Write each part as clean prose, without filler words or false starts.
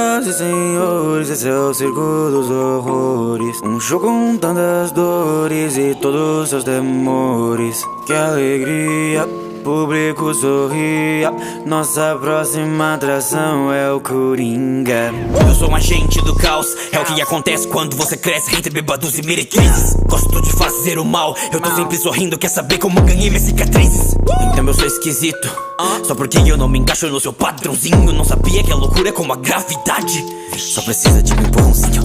Senhoras e senhores, esse é o circo dos horrores. Um show com tantas dores e todos os seus temores. Que alegria, público sorria. Nossa próxima atração é o Coringa. Eu sou um agente do caos, é o que acontece quando você cresce entre bêbados e meretrizes. Gosto de fazer o mal, eu tô sempre sorrindo. Quer saber como ganhei minhas cicatrizes? Então eu sou esquisito, só porque eu não me encaixo no seu padrãozinho. Não sabia que a loucura é como a gravidade, só precisa de um empurrãozinho.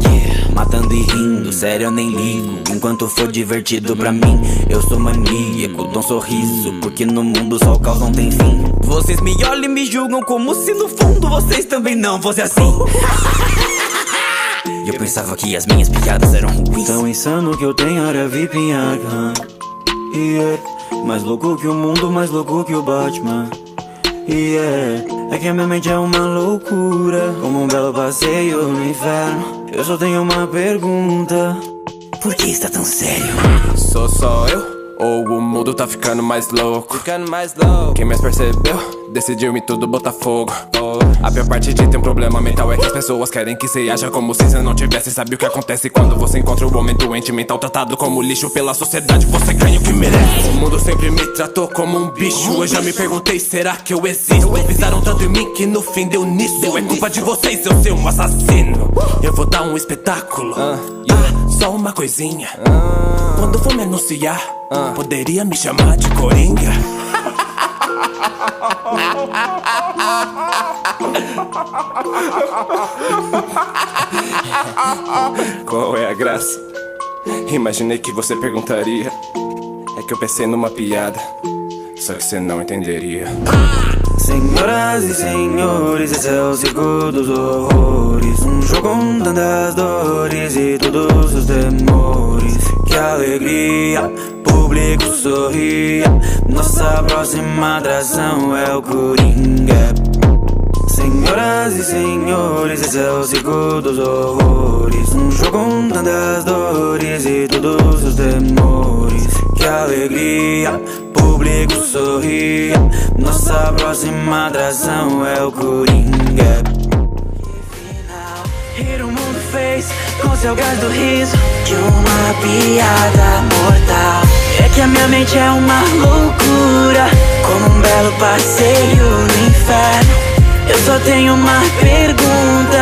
Matando e rindo, sério eu nem ligo. Enquanto for divertido pra mim, eu sou maníaco. Dou um sorriso, porque no mundo só o caos não tem fim. Vocês me olham e me julgam como se no fundo vocês também não fossem assim. E eu pensava que as minhas piadas eram ruins. Tão insano que eu tenho área VIP em Arkham. Mais louco que o mundo, mais louco que o Batman. É que a minha mente é uma loucura, como um belo passeio no inferno. Eu só tenho uma pergunta: por que está tão sério? Sou só eu? Ou o mundo tá ficando mais louco? Quem mais percebeu? Decidiu me tudo botar fogo. A pior parte de ter um problema mental é que as pessoas querem que você haja como se você não tivesse. Sabe o que acontece quando você encontra um homem doente mental tratado como lixo pela sociedade? Você ganha o que merece. O mundo sempre me tratou como um bicho. Eu já me perguntei, será que eu existo? Pisaram tanto em mim que no fim deu nisso. É culpa de vocês eu ser um assassino. Eu vou dar um espetáculo, só uma coisinha. Quando for me anunciar, poderia me chamar de Coringa. Qual é a graça? Imaginei que você perguntaria. É que eu pensei numa piada, só que você não entenderia. Senhoras e senhores, esse é o circo dos horrores. Um show com tantas dores e todos os temores. Que alegria, público sorria. Nossa próxima atração é o Coringa. Senhoras e senhores, esse é o circo dos horrores. Um show com tantas dores e todos os temores. Que alegria, público sorria. Nossa próxima atração é o Coringa. Rir o mundo fez com seu gás do riso de uma piada mortal. É que a minha mente é uma loucura, como um belo passeio no inferno. Eu só tenho uma pergunta: